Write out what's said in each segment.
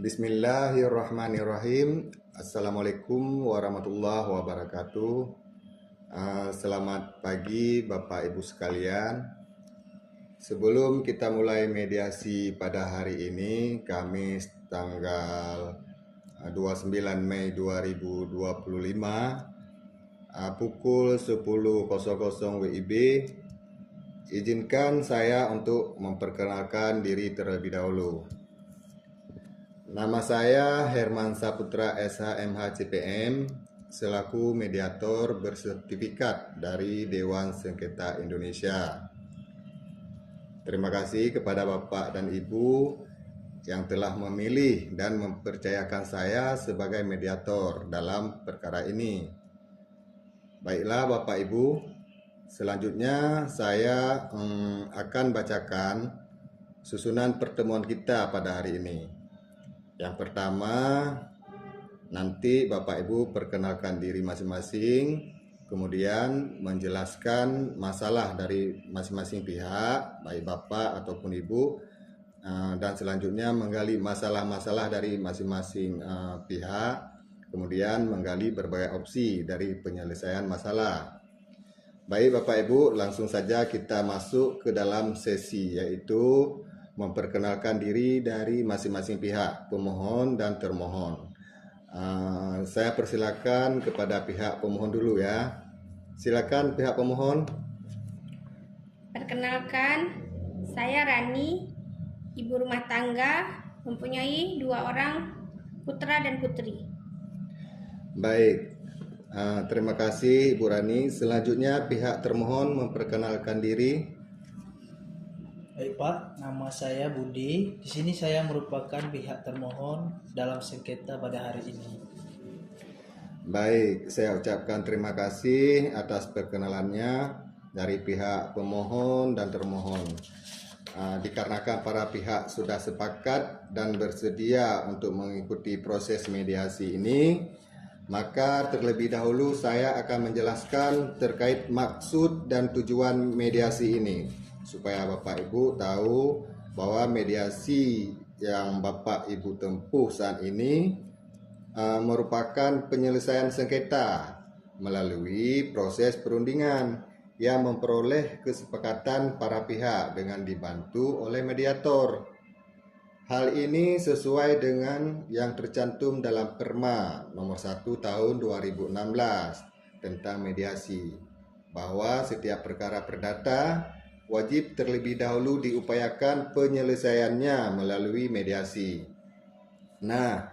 Bismillahirrahmanirrahim. Assalamualaikum warahmatullahi wabarakatuh. Selamat pagi Bapak Ibu sekalian. Sebelum kita mulai mediasi pada hari ini, Kamis tanggal 29 Mei 2025, pukul 10.00 WIB, izinkan saya untuk memperkenalkan diri terlebih dahulu. Nama saya Herman Saputra SH.MH CPM, selaku mediator bersertifikat dari Dewan Sengketa Indonesia. Terima kasih kepada Bapak dan Ibu yang telah memilih dan mempercayakan saya sebagai mediator dalam perkara ini. Baiklah Bapak Ibu, selanjutnya saya akan bacakan susunan pertemuan kita pada hari ini. Yang pertama, nanti Bapak Ibu perkenalkan diri masing-masing, kemudian menjelaskan masalah dari masing-masing pihak, baik Bapak ataupun Ibu, dan selanjutnya menggali masalah-masalah dari masing-masing pihak, kemudian menggali berbagai opsi dari penyelesaian masalah. Baik Bapak Ibu, langsung saja kita masuk ke dalam sesi, yaitu memperkenalkan diri dari masing-masing pihak, pemohon dan termohon. Saya persilakan kepada pihak pemohon dulu ya. Silakan pihak pemohon. Perkenalkan, saya Rani, ibu rumah tangga, mempunyai 2 orang putra dan putri. Baik, terima kasih Ibu Rani. Selanjutnya pihak termohon memperkenalkan diri. Baik Pak, nama saya Budi. Di sini saya merupakan pihak termohon dalam sengketa pada hari ini. Baik, saya ucapkan terima kasih atas perkenalannya dari pihak pemohon dan termohon. Dikarenakan para pihak sudah sepakat dan bersedia untuk mengikuti proses mediasi ini, maka terlebih dahulu saya akan menjelaskan terkait maksud dan tujuan mediasi ini, supaya Bapak Ibu tahu bahwa mediasi yang Bapak Ibu tempuh saat ini merupakan penyelesaian sengketa melalui proses perundingan yang memperoleh kesepakatan para pihak dengan dibantu oleh mediator. Hal ini sesuai dengan yang tercantum dalam Perma nomor 1 tahun 2016 tentang mediasi, bahwa setiap perkara perdata wajib terlebih dahulu diupayakan penyelesaiannya melalui mediasi. Nah,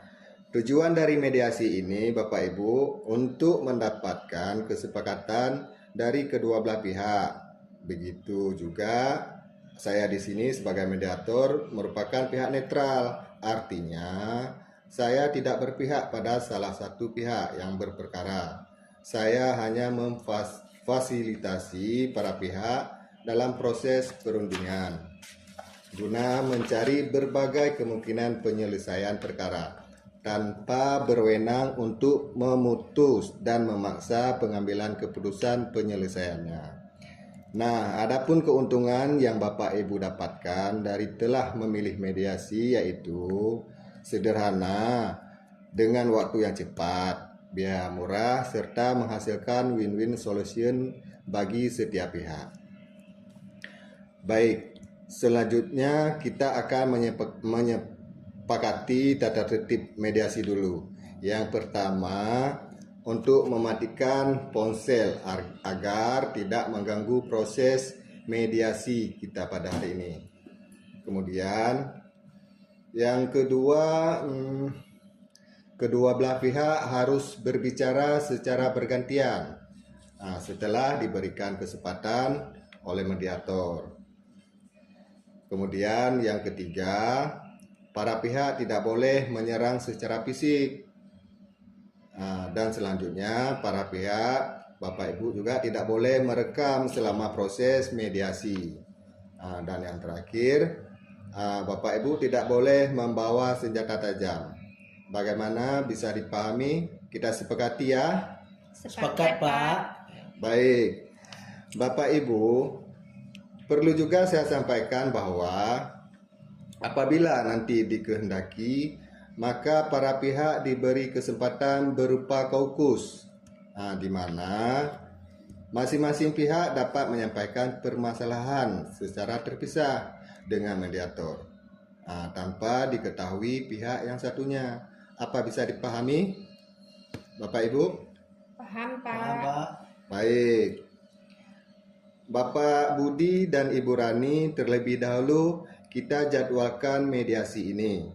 tujuan dari mediasi ini Bapak Ibu untuk mendapatkan kesepakatan dari kedua belah pihak. Begitu juga saya di sini sebagai mediator merupakan pihak netral. Artinya, saya tidak berpihak pada salah satu pihak yang berperkara. Saya hanya memfasilitasi para pihak dalam proses perundingan guna mencari berbagai kemungkinan penyelesaian perkara tanpa berwenang untuk memutus dan memaksa pengambilan keputusan penyelesaiannya. Nah, adapun keuntungan yang Bapak Ibu dapatkan dari telah memilih mediasi yaitu sederhana, dengan waktu yang cepat, biaya murah, serta menghasilkan win-win solution bagi setiap pihak. Baik, selanjutnya kita akan menyepakati tata tertib mediasi dulu. Yang pertama, untuk mematikan ponsel agar tidak mengganggu proses mediasi kita pada hari ini. Kemudian yang kedua, kedua belah pihak harus berbicara secara bergantian setelah diberikan kesempatan oleh mediator. Kemudian yang ketiga, para pihak tidak boleh menyerang secara fisik. Dan selanjutnya para pihak, Bapak Ibu juga tidak boleh merekam selama proses mediasi. Dan yang terakhir, Bapak Ibu tidak boleh membawa senjata tajam. Bagaimana bisa dipahami? Kita sepakati ya? Sepakat Pak. Baik, Bapak Ibu, perlu juga saya sampaikan bahwa apabila nanti dikehendaki maka para pihak diberi kesempatan berupa kaukus, di mana masing-masing pihak dapat menyampaikan permasalahan secara terpisah dengan mediator, tanpa diketahui pihak yang satunya. Apa bisa dipahami, Bapak Ibu? Paham, Paham, Pak. Pak. Baik. Bapak Budi dan Ibu Rani, terlebih dahulu kita jadwalkan mediasi ini.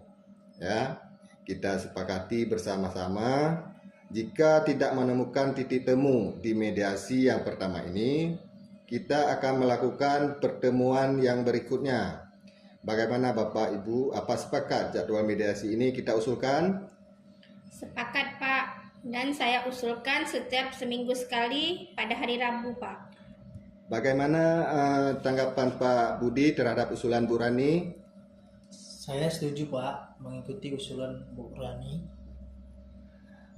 Ya, kita sepakati bersama-sama jika tidak menemukan titik temu di mediasi yang pertama ini, kita akan melakukan pertemuan yang berikutnya. Bagaimana Bapak Ibu, apa sepakat jadwal mediasi ini kita usulkan? Sepakat, Pak. Dan saya usulkan setiap seminggu sekali pada hari Rabu, Pak. Bagaimana tanggapan Pak Budi terhadap usulan Bu Rani? Saya setuju, Pak, mengikuti usulan Bu Rani.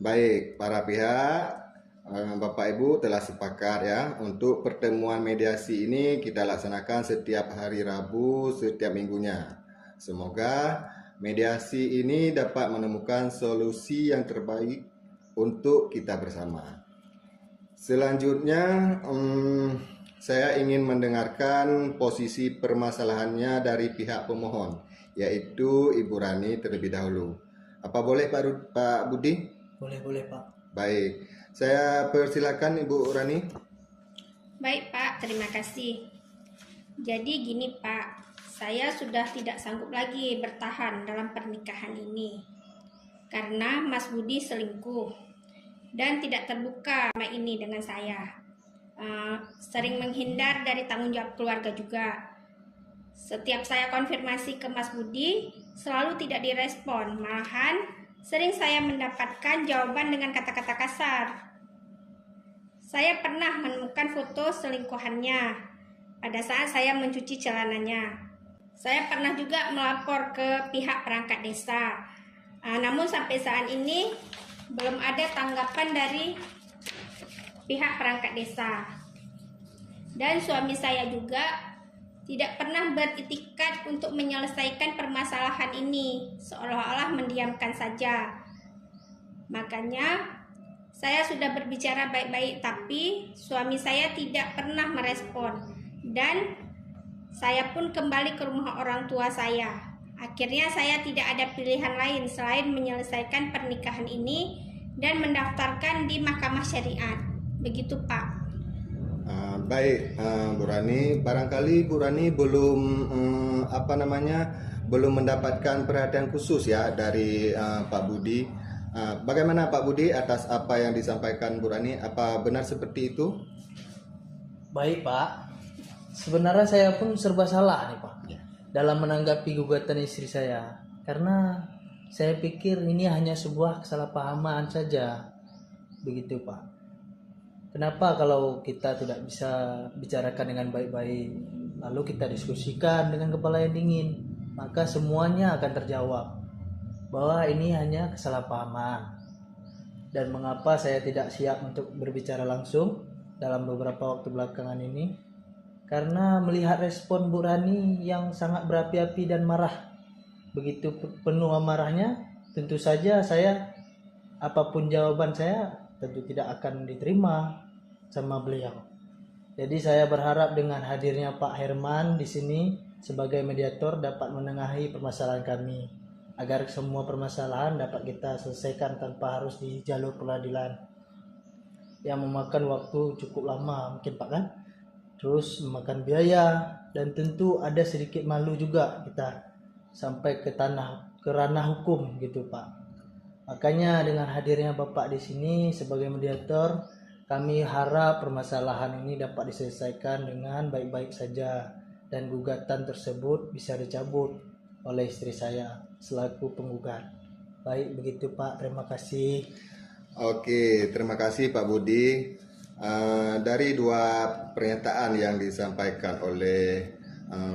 Baik, para pihak, Bapak Ibu telah sepakat ya untuk pertemuan mediasi ini kita laksanakan setiap hari Rabu setiap minggunya. Semoga mediasi ini dapat menemukan solusi yang terbaik untuk kita bersama. Selanjutnya, saya ingin mendengarkan posisi permasalahannya dari pihak pemohon, yaitu Ibu Rani terlebih dahulu. Apa boleh Pak Budi? Boleh, Pak. Baik, saya persilakan Ibu Rani. Baik, Pak. Terima kasih. Jadi gini, Pak. Saya sudah tidak sanggup lagi bertahan dalam pernikahan ini. Karena Mas Budi selingkuh dan tidak terbuka sama ini dengan saya. Sering menghindar dari tanggung jawab keluarga juga. Setiap saya konfirmasi ke Mas Budi, selalu tidak direspon. Malahan sering saya mendapatkan jawaban dengan kata-kata kasar. Saya pernah menemukan foto selingkuhannya pada saat saya mencuci celananya. Saya pernah juga melapor ke pihak perangkat desa. Namun sampai saat ini belum ada tanggapan dari pihak perangkat desa. Dan suami saya juga tidak pernah beritikat untuk menyelesaikan permasalahan ini, seolah-olah mendiamkan saja. Makanya saya sudah berbicara baik-baik, tapi suami saya tidak pernah merespon. Dan saya pun kembali ke rumah orang tua saya. Akhirnya saya tidak ada pilihan lain selain menyelesaikan pernikahan ini dan mendaftarkan di Mahkamah Syariat. Begitu, Pak. Baik, Bu Rani, barangkali Bu Rani belum belum mendapatkan perhatian khusus ya dari Pak Budi. Bagaimana Pak Budi atas apa yang disampaikan Bu Rani? Apa benar seperti itu? Baik, Pak. Sebenarnya saya pun serba salah nih, Pak, dalam menanggapi gugatan istri saya. Karena saya pikir ini hanya sebuah kesalahpahaman saja. Begitu, Pak. Kenapa kalau kita tidak bisa bicarakan dengan baik-baik, lalu kita diskusikan dengan kepala yang dingin, maka semuanya akan terjawab bahwa ini hanya kesalahpahaman. Dan mengapa saya tidak siap untuk berbicara langsung dalam beberapa waktu belakangan ini? Karena melihat respon Bu Rani yang sangat berapi-api dan marah, begitu penuh amarahnya, tentu saja saya, apapun jawaban saya, tentu tidak akan diterima sama beliau. Jadi saya berharap dengan hadirnya Pak Herman di sini sebagai mediator dapat menengahi permasalahan kami, agar semua permasalahan dapat kita selesaikan tanpa harus di jalur pengadilan yang memakan waktu cukup lama mungkin, Pak, kan? Terus memakan biaya, dan tentu ada sedikit malu juga kita sampai ke ranah hukum gitu, Pak. Makanya dengan hadirnya Bapak di sini sebagai mediator, kami harap permasalahan ini dapat diselesaikan dengan baik-baik saja dan gugatan tersebut bisa dicabut oleh istri saya selaku penggugat. Baik begitu, Pak, terima kasih. Oke, terima kasih Pak Budi. Dari dua pernyataan yang disampaikan oleh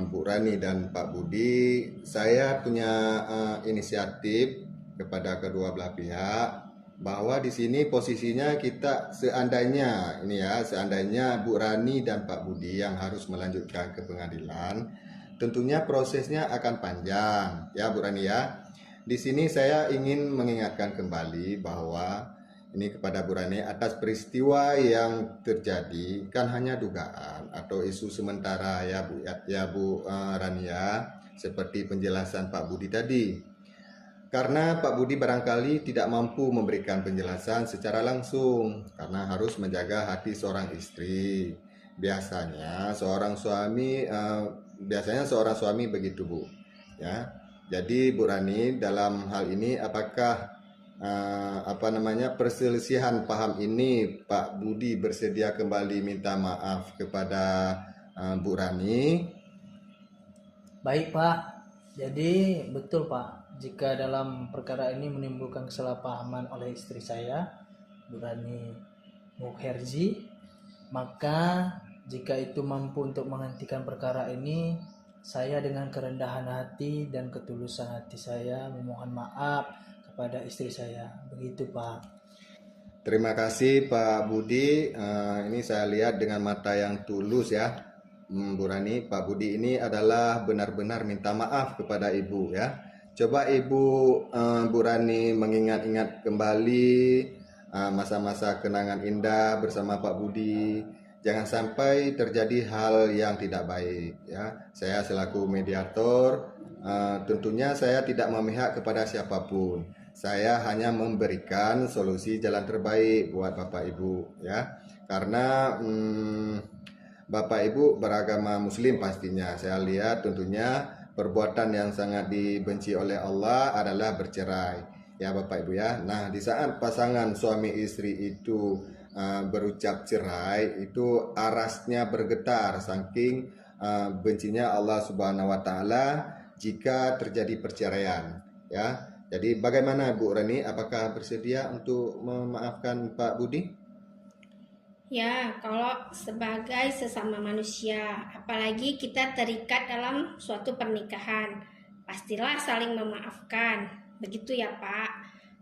Bu Rani dan Pak Budi, saya punya inisiatif kepada kedua belah pihak bahwa di sini posisinya kita seandainya Bu Rani dan Pak Budi yang harus melanjutkan ke pengadilan, tentunya prosesnya akan panjang ya Bu Rani ya. Di sini saya ingin mengingatkan kembali bahwa ini kepada Bu Rani atas peristiwa yang terjadi kan hanya dugaan atau isu sementara ya Bu Rani ya, seperti penjelasan Pak Budi tadi. Karena Pak Budi barangkali tidak mampu memberikan penjelasan secara langsung karena harus menjaga hati seorang istri. Biasanya seorang suami begitu Bu. Ya. Jadi Bu Rani dalam hal ini apakah perselisihan paham ini Pak Budi bersedia kembali minta maaf kepada Bu Rani? Baik Pak, jadi betul Pak, jika dalam perkara ini menimbulkan kesalahpahaman oleh istri saya, Bu Rani Mukherji, maka jika itu mampu untuk menghentikan perkara ini, saya dengan kerendahan hati dan ketulusan hati saya memohon maaf kepada istri saya. Begitu Pak. Terima kasih Pak Budi. Ini saya lihat dengan mata yang tulus ya, Bu Rani. Pak Budi ini adalah benar-benar minta maaf kepada Ibu ya. Coba Ibu Bu Rani mengingat-ingat kembali masa-masa kenangan indah bersama Pak Budi. Jangan sampai terjadi hal yang tidak baik ya. Saya selaku mediator tentunya saya tidak memihak kepada siapapun. Saya hanya memberikan solusi jalan terbaik buat Bapak Ibu ya. Karena Bapak Ibu beragama Muslim pastinya. Saya lihat tentunya perbuatan yang sangat dibenci oleh Allah adalah bercerai ya Bapak Ibu ya. Nah, di saat pasangan suami istri itu berucap cerai, itu arasnya bergetar saking bencinya Allah Subhanahu wa taala jika terjadi perceraian ya. Jadi bagaimana Bu Rani, apakah bersedia untuk memaafkan Pak Budi? Ya, kalau sebagai sesama manusia, apalagi kita terikat dalam suatu pernikahan, pastilah saling memaafkan. Begitu ya Pak.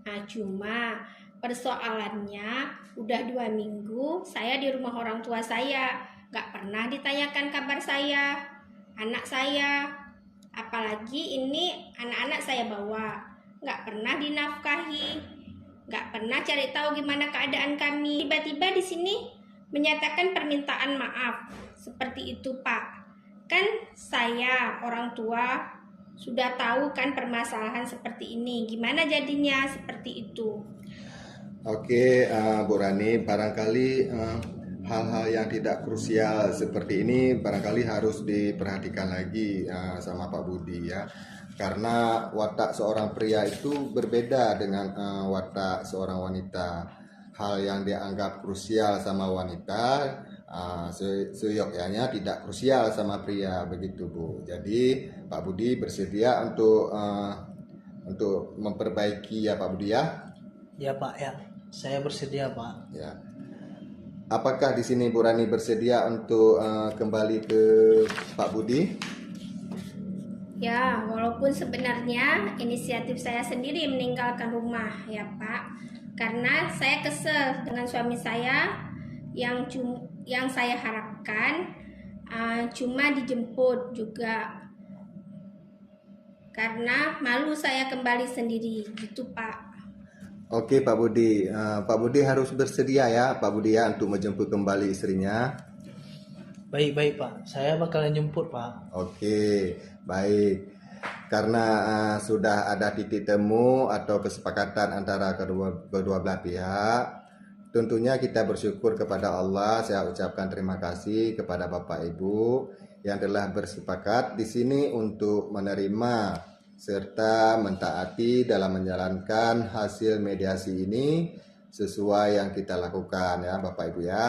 Nah, cuma persoalannya udah 2 minggu saya di rumah orang tua saya, gak pernah ditanyakan kabar saya, anak saya, apalagi ini anak-anak saya bawa, gak pernah dinafkahi, gak pernah cari tahu gimana keadaan kami. Tiba-tiba di sini menyatakan permintaan maaf, seperti itu Pak. Kan saya orang tua sudah tahu kan permasalahan seperti ini, gimana jadinya seperti itu. Oke, Bu Rani, barangkali hal-hal yang tidak krusial seperti ini barangkali harus diperhatikan lagi sama Pak Budi ya. Karena watak seorang pria itu berbeda dengan watak seorang wanita. Hal yang dianggap krusial sama wanita seyogyanya tidak krusial sama pria, begitu Bu. Jadi Pak Budi bersedia untuk memperbaiki ya Pak Budi ya. Ya Pak ya, saya bersedia Pak. Ya. Apakah di sini Bu Rani bersedia untuk kembali ke Pak Budi? Ya, walaupun sebenarnya inisiatif saya sendiri meninggalkan rumah ya Pak, karena saya kesel dengan suami saya yang saya harapkan cuma dijemput juga, karena malu saya kembali sendiri gitu Pak. Oke Pak Budi, Pak Budi harus bersedia ya Pak Budi ya untuk menjemput kembali istrinya. Baik Pak, saya bakalan jemput Pak. Oke, baik. Karena sudah ada titik temu atau kesepakatan antara kedua belah pihak, tentunya kita bersyukur kepada Allah. Saya ucapkan terima kasih kepada Bapak Ibu yang telah bersepakat di sini untuk menerima serta mentaati dalam menjalankan hasil mediasi ini sesuai yang kita lakukan ya Bapak Ibu ya.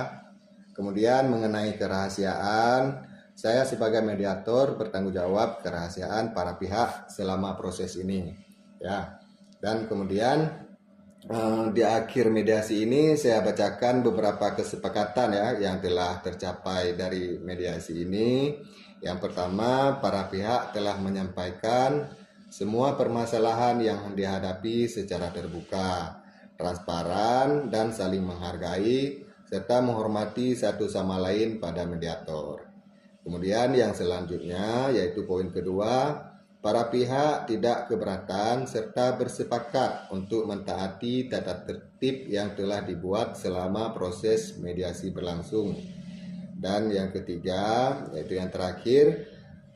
Kemudian mengenai kerahasiaan, saya sebagai mediator bertanggung jawab kerahasiaan para pihak selama proses ini ya. Dan kemudian di akhir mediasi ini saya bacakan beberapa kesepakatan ya yang telah tercapai dari mediasi ini. Yang pertama, para pihak telah menyampaikan semua permasalahan yang dihadapi secara terbuka, transparan, dan saling menghargai serta menghormati satu sama lain pada mediator. Kemudian yang selanjutnya yaitu poin kedua, para pihak tidak keberatan serta bersepakat untuk mentaati tata tertib yang telah dibuat selama proses mediasi berlangsung. Dan yang ketiga, yaitu yang terakhir,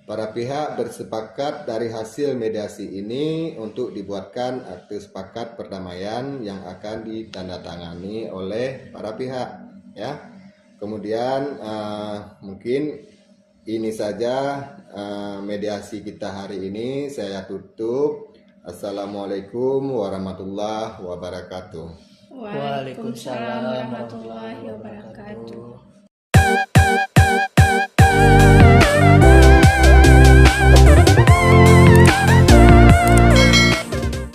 para pihak bersepakat dari hasil mediasi ini untuk dibuatkan akte sepakat perdamaian yang akan ditandatangani oleh para pihak, ya. Kemudian mungkin ini saja mediasi kita hari ini. Saya tutup. Assalamualaikum warahmatullahi wabarakatuh. Waalaikumsalam warahmatullahi wabarakatuh.